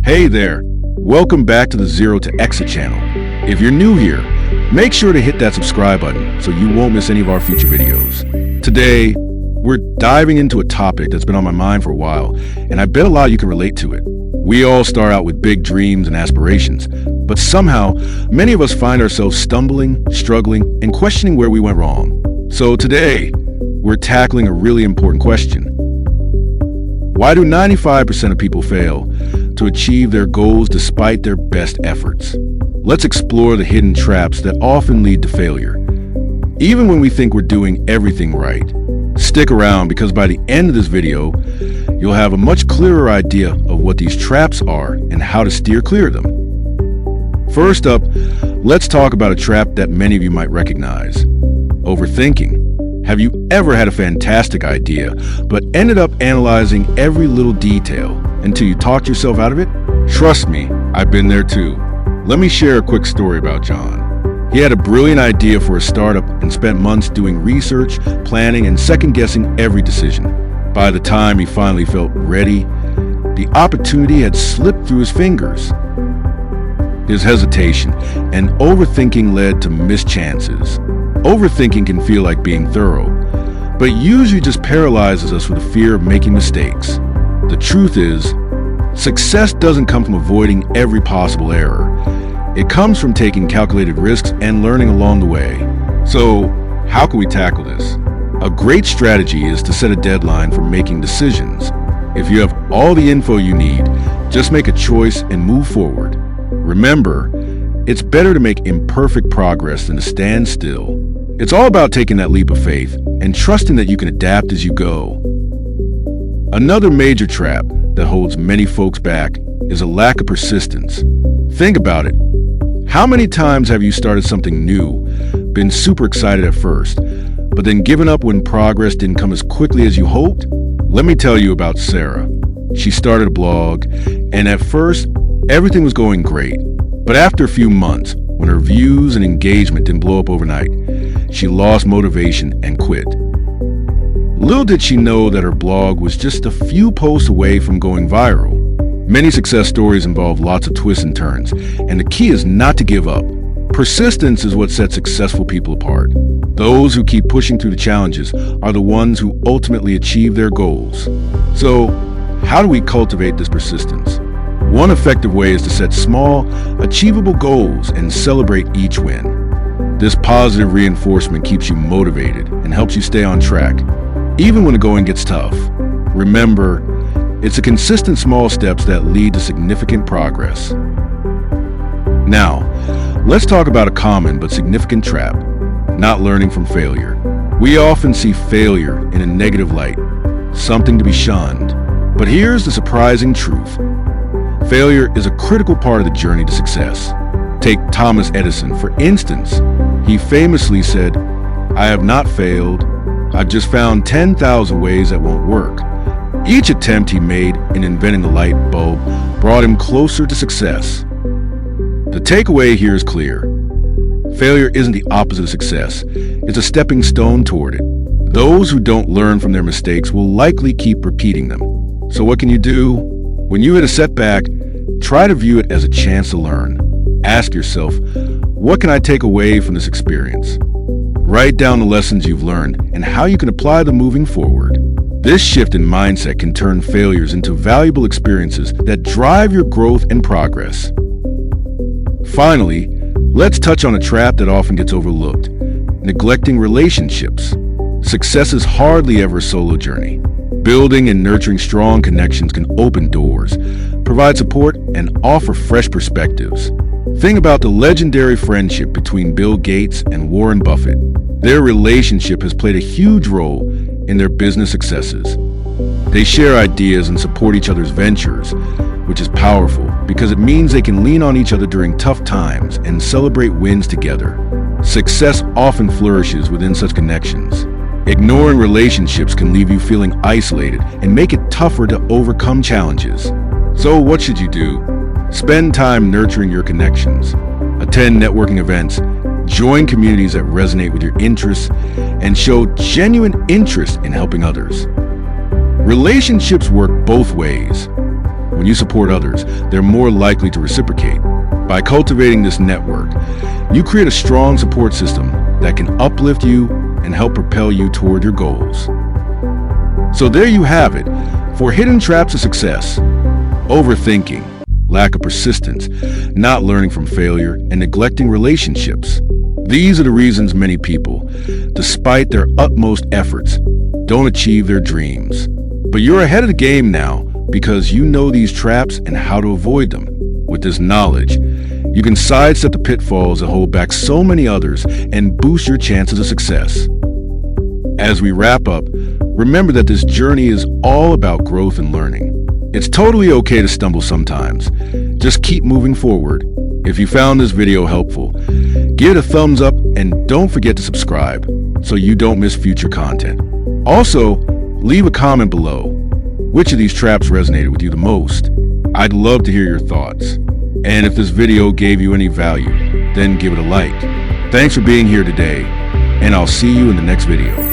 Hey there, welcome back to the Zero to Exit channel. If you're new here, make sure to hit that subscribe button so you won't miss any of our future videos. Today, we're diving into a topic that's been on my mind for a while, and I bet a lot of you can relate to it. We all start out with big dreams and aspirations, but somehow, many of us find ourselves stumbling, struggling, and questioning where we went wrong. So today, we're tackling a really important question. Why do 95% of people fail to achieve their goals despite their best efforts? Let's explore the hidden traps that often lead to failure, even when we think we're doing everything right. Stick around because by the end of this video, you'll have a much clearer idea of what these traps are and how to steer clear of them. First up, let's talk about a trap that many of you might recognize: overthinking. Have you ever had a fantastic idea, but ended up analyzing every little detail until you talked yourself out of it? Trust me, I've been there too. Let me share a quick story about John. He had a brilliant idea for a startup and spent months doing research, planning, and second-guessing every decision. By the time he finally felt ready, the opportunity had slipped through his fingers. His hesitation and overthinking led to missed chances. Overthinking can feel like being thorough, but usually just paralyzes us with the fear of making mistakes. The truth is, success doesn't come from avoiding every possible error. It comes from taking calculated risks and learning along the way. So, how can we tackle this? A great strategy is to set a deadline for making decisions. If you have all the info you need, just make a choice and move forward. Remember, it's better to make imperfect progress than to stand still. It's all about taking that leap of faith and trusting that you can adapt as you go. Another major trap that holds many folks back is a lack of persistence. Think about it. How many times have you started something new, been super excited at first, but then given up when progress didn't come as quickly as you hoped? Let me tell you about Sarah. She started a blog, and at first, everything was going great. But after a few months, when her views and engagement didn't blow up overnight, she lost motivation and quit. Little did she know that her blog was just a few posts away from going viral. Many success stories involve lots of twists and turns, and the key is not to give up. Persistence is what sets successful people apart. Those who keep pushing through the challenges are the ones who ultimately achieve their goals. So, how do we cultivate this persistence? One effective way is to set small, achievable goals and celebrate each win. This positive reinforcement keeps you motivated and helps you stay on track, even when the going gets tough. Remember, it's the consistent small steps that lead to significant progress. Now, let's talk about a common but significant trap: not learning from failure. We often see failure in a negative light, something to be shunned. But here's the surprising truth. Failure is a critical part of the journey to success. Take Thomas Edison, for instance. He famously said, "I have not failed. I've just found 10,000 ways that won't work." Each attempt he made in inventing the light bulb brought him closer to success. The takeaway here is clear. Failure isn't the opposite of success. It's a stepping stone toward it. Those who don't learn from their mistakes will likely keep repeating them. So what can you do? When you hit a setback, try to view it as a chance to learn. Ask yourself, what can I take away from this experience? Write down the lessons you've learned and how you can apply them moving forward. This shift in mindset can turn failures into valuable experiences that drive your growth and progress. Finally, let's touch on a trap that often gets overlooked: neglecting relationships. Success is hardly ever a solo journey. Building and nurturing strong connections can open doors, provide support, and offer fresh perspectives. Think about the legendary friendship between Bill Gates and Warren Buffett. Their relationship has played a huge role in their business successes. They share ideas and support each other's ventures, which is powerful because it means they can lean on each other during tough times and celebrate wins together. Success often flourishes within such connections. Ignoring relationships can leave you feeling isolated and make it tougher to overcome challenges. So what should you do? Spend time nurturing your connections. Attend networking events, join communities that resonate with your interests, and show genuine interest in helping others. Relationships work both ways. When you support others, they're more likely to reciprocate. By cultivating this network, you create a strong support system that can uplift you and help propel you toward your goals. So there you have it. 4 hidden traps of success: overthinking, lack of persistence, not learning from failure, and neglecting relationships. These are the reasons many people, despite their utmost efforts, don't achieve their dreams. But you're ahead of the game now because you know these traps and how to avoid them. With this knowledge, you can sidestep the pitfalls that hold back so many others and boost your chances of success. As we wrap up, remember that this journey is all about growth and learning. It's totally okay to stumble sometimes. Just keep moving forward. If you found this video helpful, give it a thumbs up and don't forget to subscribe so you don't miss future content. Also, leave a comment below. Which of these traps resonated with you the most? I'd love to hear your thoughts. And if this video gave you any value, then give it a like. Thanks for being here today, and I'll see you in the next video.